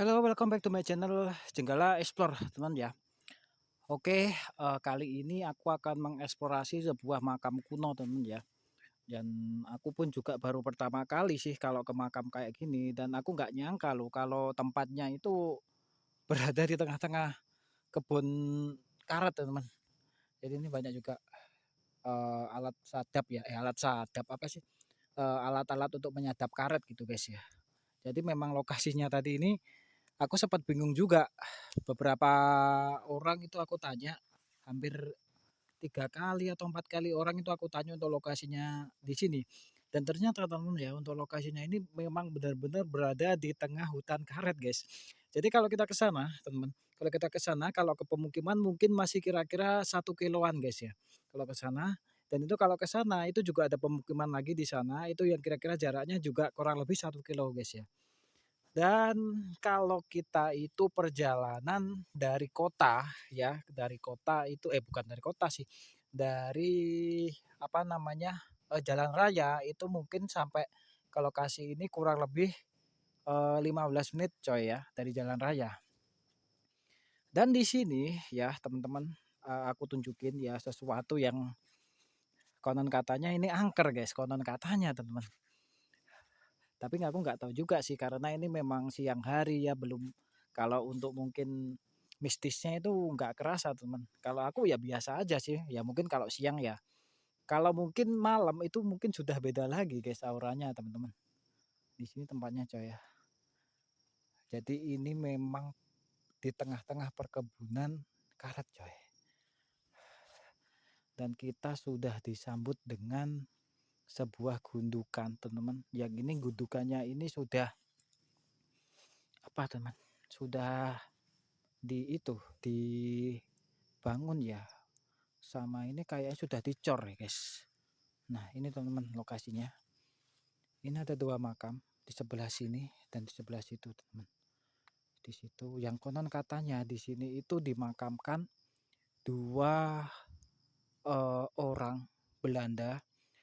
Halo, welcome back to my channel Jenggala Explore, teman ya. Oke, kali ini aku akan mengeksplorasi sebuah makam kuno, teman ya. Dan aku pun juga baru pertama kali sih kalau ke makam kayak gini, dan aku nggak nyangka loh kalau tempatnya itu berada di tengah-tengah kebun karet, teman. Jadi ini banyak juga alat sadap ya, alat sadap apa sih? Alat-alat untuk menyadap karet gitu, guys ya. Jadi memang lokasinya tadi ini aku sempat bingung juga. Beberapa orang itu aku tanya, hampir 3 kali atau 4 kali orang itu aku tanya untuk lokasinya di sini. Dan ternyata teman ya, untuk lokasinya ini memang benar-benar berada di tengah hutan karet, guys. Jadi kalau kita ke sana, teman, kalau kita ke sana, kalau ke pemukiman mungkin masih kira-kira 1 kiloan, guys ya. Kalau ke sana, dan itu kalau ke sana itu juga ada pemukiman lagi di sana, itu yang kira-kira jaraknya juga kurang lebih 1 kilo, guys ya. Dan kalau kita itu perjalanan dari kota ya, dari kota itu bukan dari kota sih, dari apa namanya, jalan raya itu mungkin sampai ke lokasi ini kurang lebih, 15 menit coy ya, dari jalan raya. Dan di sini ya teman-teman, aku tunjukin ya sesuatu yang konon katanya ini angker guys, konon katanya teman. Tapi aku nggak tahu juga sih karena ini memang siang hari ya, belum, kalau untuk mungkin mistisnya itu nggak kerasa teman. Kalau aku ya biasa aja sih, ya mungkin kalau siang ya. Kalau mungkin malam itu mungkin sudah beda lagi guys auranya teman-teman. Di sini tempatnya coy ya. Jadi ini memang di tengah-tengah perkebunan karet coy. Dan kita sudah disambut dengan sebuah gundukan teman-teman. Yang ini gundukannya ini sudah apa teman? Sudah dibangun ya, sama ini kayak sudah dicor ya guys. Nah ini teman-teman lokasinya, ini ada 2 makam di sebelah sini dan di sebelah situ teman. Di situ yang konon katanya di sini itu dimakamkan 2 orang Belanda,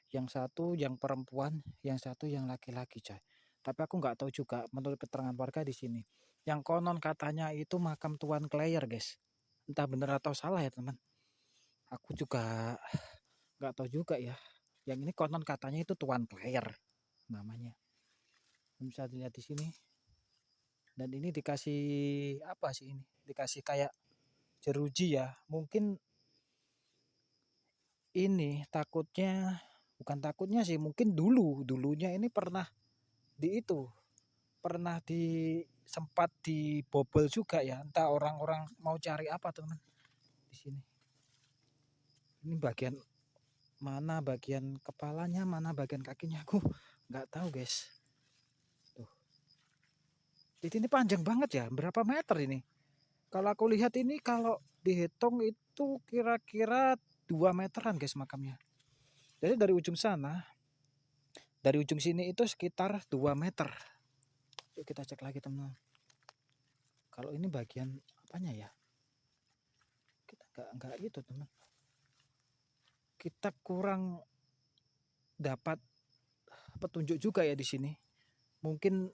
yang satu yang perempuan, yang satu yang laki-laki coy. Tapi aku nggak tahu juga menurut keterangan warga di sini. Yang konon katanya itu makam Tuan Kleyer guys. Entah benar atau salah ya teman. Aku juga nggak tahu juga ya. Yang ini konon katanya itu Tuan Player namanya. Bisa dilihat di sini. Dan ini dikasih apa sih ini? Dikasih kayak jeruji ya. Mungkin ini takutnya, bukan takutnya sih, mungkin dulunya ini pernah di itu, pernah sempat dibobol juga ya. Entah orang-orang mau cari apa teman di sini. Ini bagian mana bagian kepalanya, mana bagian kakinya aku nggak tahu guys. Tuh. Jadi ini panjang banget ya, berapa meter ini? Kalau aku lihat ini kalau dihitung itu kira-kira 2 meteran guys makamnya. Jadi dari ujung sana, dari ujung sini itu sekitar 2 meter. Yuk kita cek lagi teman. Kalau ini bagian apanya ya? Kita nggak itu teman. Kita kurang dapat petunjuk juga ya di sini. Mungkin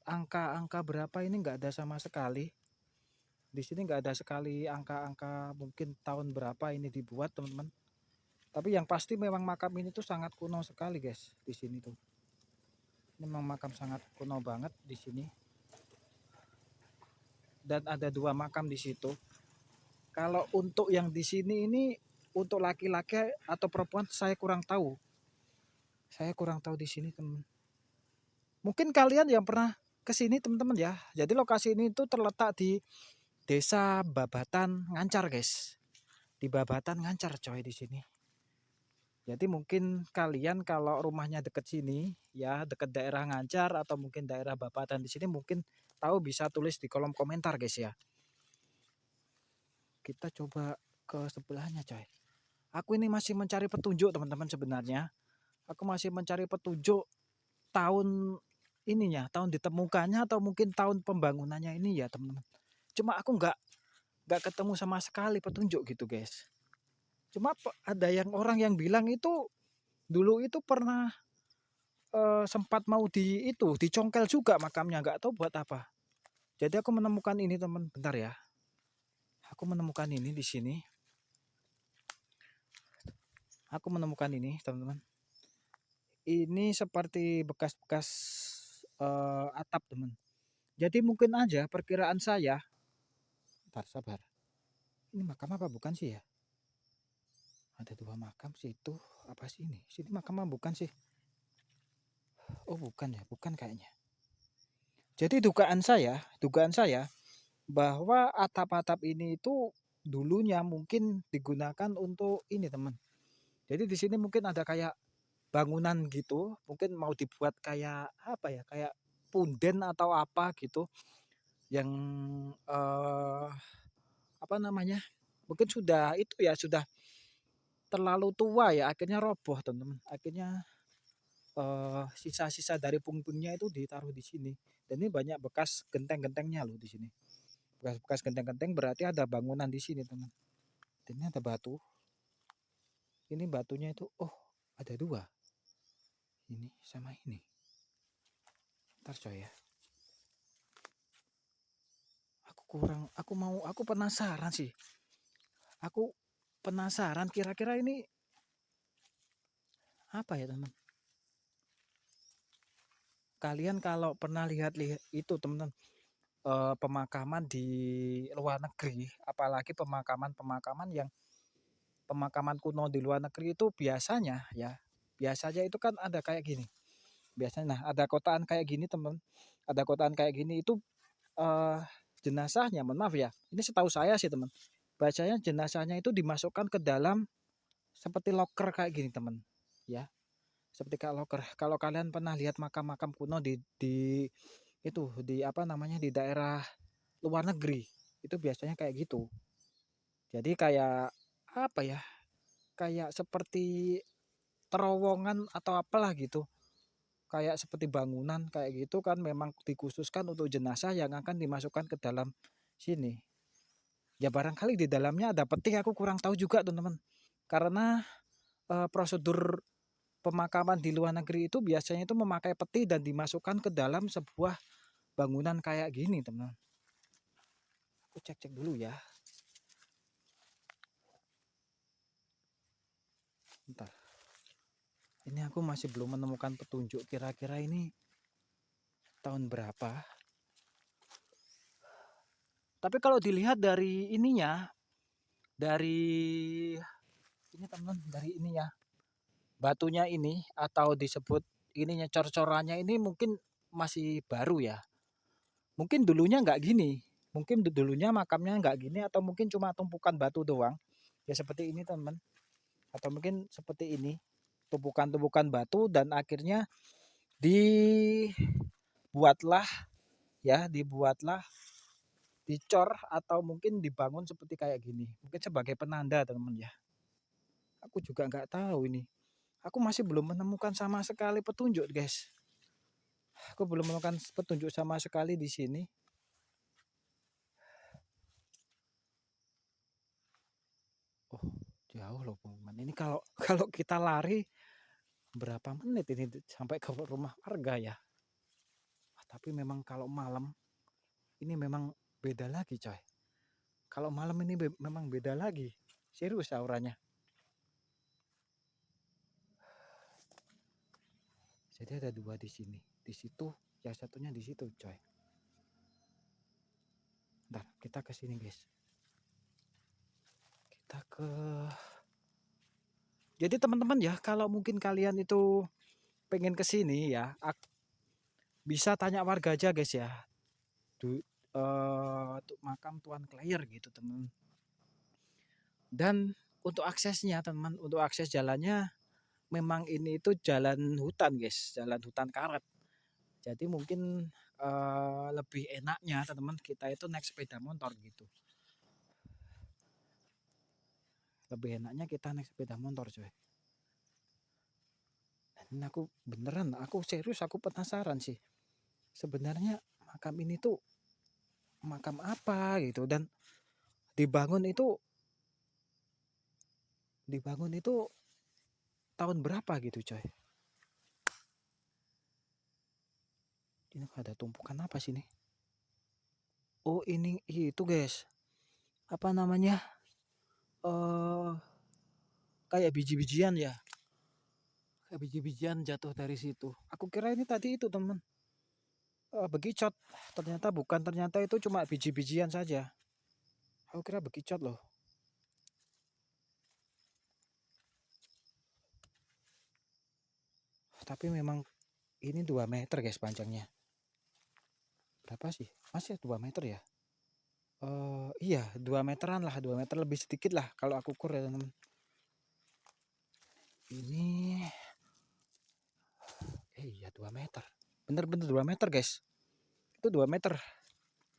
angka-angka berapa ini nggak ada sama sekali. Di sini nggak ada sekali angka-angka mungkin tahun berapa ini dibuat teman-teman. Tapi yang pasti memang makam ini tuh sangat kuno sekali guys di sini tuh. Ini memang makam sangat kuno banget di sini. Dan ada 2 makam di situ. Kalau untuk yang di sini ini untuk laki-laki atau perempuan saya kurang tahu. Saya kurang tahu di sini teman. Mungkin kalian yang pernah ke sini teman-teman ya. Jadi lokasi ini tuh terletak di Desa Babatan Ngancar guys. Di Babatan Ngancar coy di sini. Jadi mungkin kalian kalau rumahnya deket sini ya, deket daerah Ngancar atau mungkin daerah Babatan di sini mungkin tahu, bisa tulis di kolom komentar guys ya. Kita coba ke sebelahnya coy. Aku ini masih mencari petunjuk teman-teman sebenarnya. Aku masih mencari petunjuk tahun ininya, tahun ditemukannya atau mungkin tahun pembangunannya ini ya teman-teman. Cuma aku nggak ketemu sama sekali petunjuk gitu guys. Cuma ada yang orang yang bilang itu dulu itu pernah sempat mau dicongkel juga makamnya, nggak tahu buat apa. Jadi aku menemukan ini teman, bentar ya. Aku menemukan ini di sini. Aku menemukan ini teman-teman. Ini seperti bekas-bekas atap teman. Jadi mungkin aja perkiraan saya. Bentar, sabar. Ini makam apa bukan sih ya? Ada 2 makam sih itu. Apa sih ini? Sini makam apa bukan sih? Oh bukan ya, bukan kayaknya. Jadi dugaan saya bahwa atap-atap ini itu dulunya mungkin digunakan untuk ini teman. Jadi di sini mungkin ada kayak bangunan gitu, mungkin mau dibuat kayak apa ya, kayak punden atau apa gitu yang apa namanya? Mungkin sudah itu ya, sudah terlalu tua ya, akhirnya roboh teman-teman. Akhirnya sisa-sisa dari puing-puingnya itu ditaruh di sini. Dan ini banyak bekas genteng-gentengnya loh di sini. Bekas-bekas genteng-genteng berarti ada bangunan di sini teman. Dan ini ada batu. Ini batunya itu, oh ada 2. Ini sama ini. Ntar coy ya. Aku penasaran sih. Aku penasaran kira-kira ini apa ya teman. Kalian kalau pernah lihat itu teman-teman, pemakaman di luar negeri, apalagi pemakaman yang pemakaman kuno di luar negeri itu biasanya itu kan ada kayak gini. Biasanya ada kotaan kayak gini teman. Ada kotaan kayak gini itu eh, jenazahnya, mohon maaf ya. Ini setahu saya sih teman. Bacanya jenazahnya itu dimasukkan ke dalam seperti loker kayak gini teman. Ya, seperti kayak loker. Kalau kalian pernah lihat makam-makam kuno di itu di apa namanya di daerah luar negeri, itu biasanya kayak gitu. Jadi kayak apa ya? Kayak seperti terowongan atau apalah gitu. Kayak seperti bangunan kayak gitu kan memang dikhususkan untuk jenazah yang akan dimasukkan ke dalam sini. Ya barangkali di dalamnya ada peti, aku kurang tahu juga teman-teman. Karena prosedur pemakaman di luar negeri itu biasanya itu memakai peti dan dimasukkan ke dalam sebuah bangunan kayak gini teman-teman. Aku cek-cek dulu ya. Bentar. Ini aku masih belum menemukan petunjuk kira-kira ini tahun berapa. Tapi kalau dilihat dari ininya, dari ini teman-teman, dari ininya, batunya ini atau disebut ininya cor-corannya ini mungkin masih baru ya. Mungkin dulunya nggak gini. Mungkin dulunya makamnya nggak gini atau mungkin cuma tumpukan batu doang. Ya seperti ini teman. Atau mungkin seperti ini. Tumpukan-tumpukan batu dan akhirnya dibuatlah dibuatlah dicor atau mungkin dibangun seperti kayak gini. Mungkin sebagai penanda teman ya. Aku juga nggak tahu ini. Aku masih belum menemukan sama sekali petunjuk guys. Aku belum menemukan petunjuk sama sekali di sini. Oh, jauh loh teman. Ini kalau kalau kita lari berapa menit ini sampai ke rumah warga ya. Tapi memang kalau malam ini memang beda lagi coy. Kalau malam ini memang beda lagi. Serius auranya. Jadi ada 2 di sini. Di situ, yang satunya di situ coy. Bentar, kita ke sini guys. Kita ke Jadi teman-teman ya, kalau mungkin kalian itu pengen ke sini ya, bisa tanya warga aja guys ya. Untuk makam Tuan Claire gitu teman. Dan untuk aksesnya teman, untuk akses jalannya memang ini itu jalan hutan guys, jalan hutan karet. Jadi mungkin lebih enaknya teman-teman kita itu naik sepeda motor gitu. Lebih enaknya kita naik sepeda motor coy. Dan aku beneran, aku serius, aku penasaran sih. Sebenarnya makam ini tuh makam apa gitu dan dibangun itu tahun berapa gitu coy. Ini ada tumpukan apa sih nih? Oh ini itu guys, apa namanya, eh kayak biji-bijian ya, kayak biji-bijian jatuh dari situ. Aku kira ini tadi itu teman, bekicot. Ternyata bukan, ternyata itu cuma biji-bijian saja. Aku kira bekicot loh. Tapi memang ini 2 meter guys panjangnya. Berapa sih? Masih 2 meter ya? Iya 2 meteran lah, 2 meter lebih sedikit lah kalau aku ukur ya teman. Ini iya 2 meter. Bener-bener 2 meter guys. Itu 2 meter.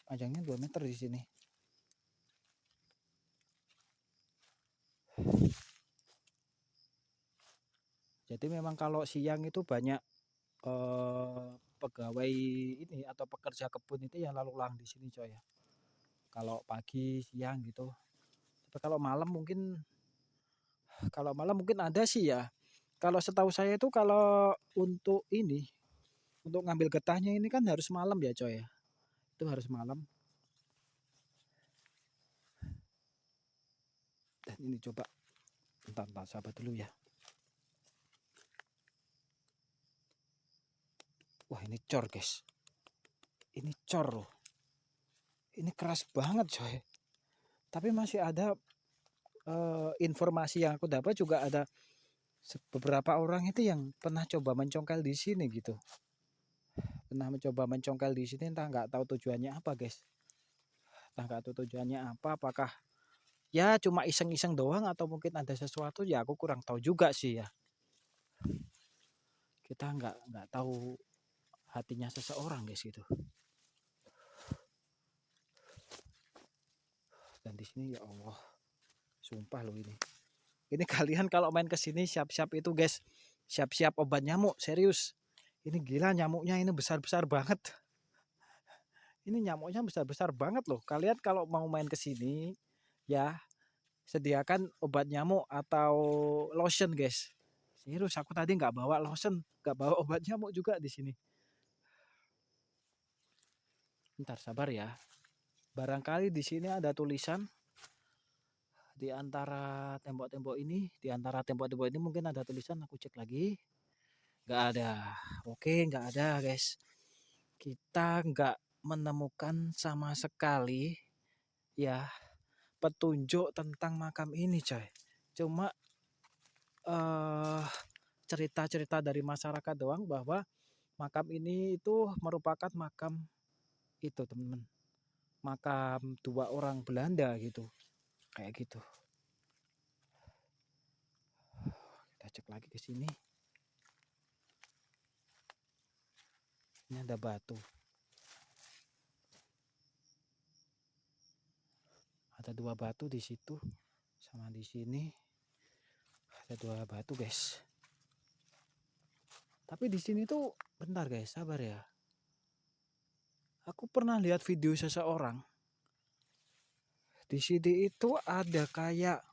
Panjangnya 2 meter di sini. Jadi memang kalau siang itu banyak pegawai ini atau pekerja kebun itu yang lalu lalang di sini coy ya. Kalau pagi, siang gitu. Tapi kalau malam mungkin ada sih ya. Kalau setahu saya itu kalau untuk ini, untuk ngambil getahnya ini kan harus malam ya coy ya. Itu harus malam. Dan ini coba, bentar sahabat dulu ya. Wah ini cor guys. Ini cor loh. Ini keras banget coy. Tapi masih ada informasi yang aku dapat juga ada beberapa orang itu yang pernah coba mencongkel di sini gitu. Pernah mencoba mencongkel di sini, entah nggak tahu tujuannya apa guys. Entah nggak tahu tujuannya apa, apakah ya cuma iseng-iseng doang atau mungkin ada sesuatu ya aku kurang tahu juga sih ya. Kita nggak tahu hatinya seseorang guys gitu. Dan di sini ya Allah, sumpah loh ini. Ini kalian kalau main ke sini siap-siap itu guys, siap-siap obat nyamuk serius. Ini gila nyamuknya ini besar-besar banget. Ini nyamuknya besar-besar banget loh. Kalian kalau mau main ke sini ya sediakan obat nyamuk atau lotion guys. Serius aku tadi nggak bawa lotion, nggak bawa obat nyamuk juga di sini. Ntar sabar ya. Barangkali di sini ada tulisan di antara tembok-tembok ini, di antara tembok-tembok ini mungkin ada tulisan. Aku cek lagi. Nggak ada. Oke, nggak ada guys. Kita nggak menemukan sama sekali ya petunjuk tentang makam ini coy. Cuma cerita-cerita dari masyarakat doang bahwa makam ini itu merupakan makam itu teman-teman, makam 2 orang Belanda gitu, kayak gitu. Kita cek lagi ke sini. Ini ada batu, ada 2 batu di situ sama di sini ada 2 batu guys. Tapi di sini tuh bentar guys, sabar ya. Aku pernah lihat video seseorang di sini itu ada kayak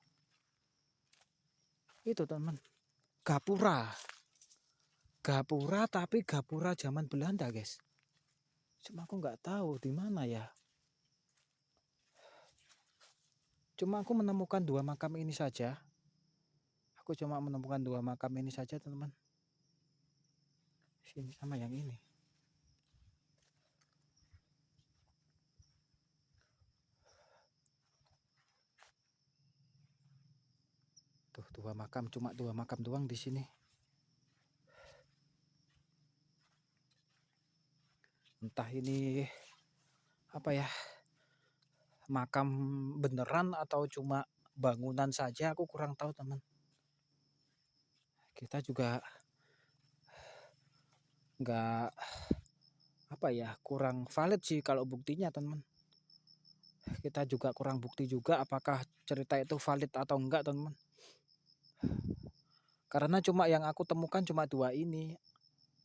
itu teman, gapura. Gapura tapi gapura zaman Belanda guys. Cuma aku nggak tahu di mana ya. Cuma aku menemukan 2 makam ini saja. Aku cuma menemukan 2 makam ini saja teman-teman. Sini sama yang ini. Tuh 2 makam, cuma 2 makam doang di sini. Entah ini apa ya, makam beneran atau cuma bangunan saja aku kurang tahu teman. Kita juga nggak apa ya, kurang valid sih kalau buktinya teman. Kita juga kurang bukti juga apakah cerita itu valid atau enggak teman. Karena cuma yang aku temukan cuma 2 ini.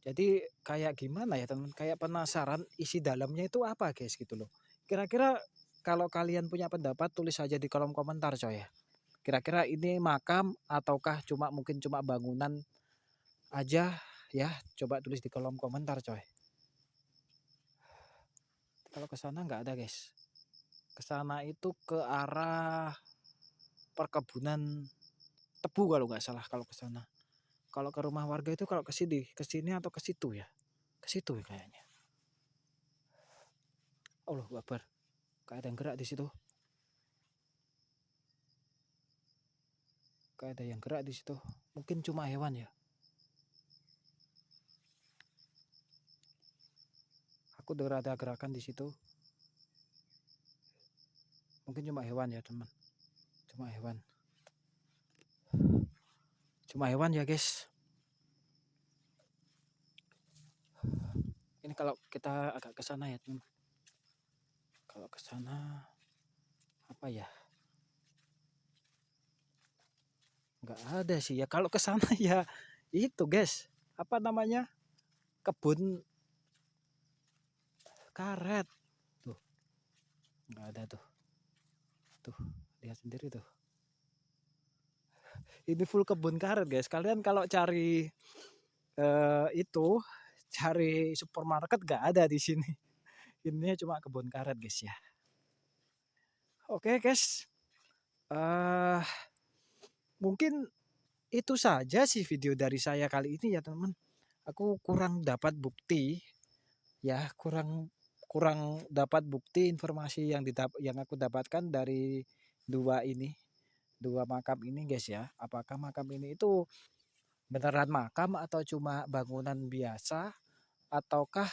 Jadi kayak gimana ya teman, kayak penasaran isi dalamnya itu apa guys gitu loh. Kira-kira kalau kalian punya pendapat tulis aja di kolom komentar coy ya. Kira-kira ini makam ataukah mungkin cuma bangunan aja ya. Coba tulis di kolom komentar coy. Kalau ke sana nggak ada guys. Ke sana itu ke arah perkebunan tebu kalau nggak salah kalau ke sana. Kalau ke rumah warga itu kalau ke sini atau ke situ ya? Ke situ ya kayaknya. Allahu Akbar. Kayak ada yang gerak di situ. Kayak ada yang gerak di situ. Mungkin cuma hewan ya. Aku dengar ada gerakan di situ. Mungkin cuma hewan ya, teman. Cuma hewan. Cuma hewan ya, guys. Ini kalau kita agak ke sana ya, teman. Kalau ke sana apa ya? Nggak ada sih ya. Kalau ke sana ya itu, guys. Apa namanya? Kebun karet. Tuh, nggak ada tuh. Tuh, lihat sendiri tuh. Ini full kebun karet, guys. Kalian kalau cari itu cari supermarket nggak ada di sini. Ini cuma kebun karet, guys ya. Oke, guys. Uh, Mungkin itu saja sih video dari saya kali ini ya, teman. Aku kurang dapat bukti ya, kurang kurang dapat bukti informasi yang aku dapatkan dari dua makam ini, guys ya. Apakah makam ini itu beneran makam atau cuma bangunan biasa, ataukah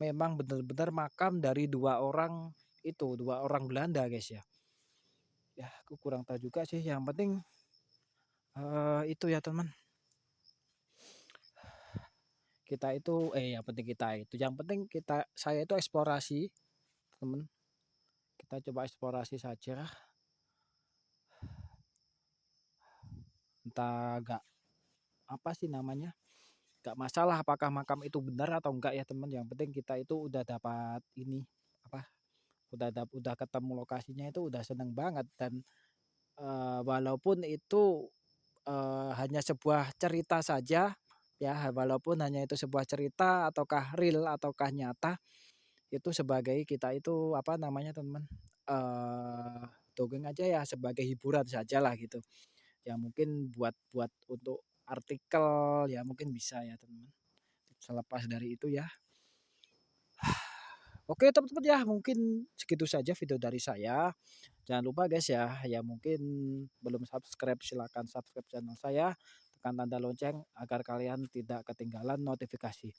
memang benar-benar makam dari dua orang Belanda, guys ya. Ya, aku kurang tahu juga sih. Yang penting itu ya, teman. Kita itu yang penting kita itu. Yang penting saya itu eksplorasi, teman. Kita coba eksplorasi saja. Entah gak apa sih namanya? Gak masalah apakah makam itu benar atau enggak ya, teman. Yang penting kita itu udah dapat ini apa? Udah ketemu lokasinya, itu udah seneng banget. Dan walaupun itu hanya sebuah cerita saja ya, walaupun hanya itu sebuah cerita ataukah real ataukah nyata, itu sebagai kita itu apa namanya, teman, dongeng aja ya, sebagai hiburan saja lah gitu. Ya mungkin buat untuk artikel ya mungkin bisa ya, teman. Selepas dari itu ya. Oke, teman-teman ya, mungkin segitu saja video dari saya. Jangan lupa, guys ya, ya mungkin belum subscribe, silakan subscribe channel saya, tekan tanda lonceng agar kalian tidak ketinggalan notifikasi.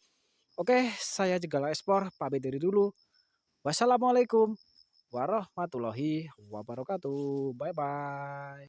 Oke, saya Jenggala Explore, pamit diri dulu. Wassalamualaikum warahmatullahi wabarakatuh. Bye bye.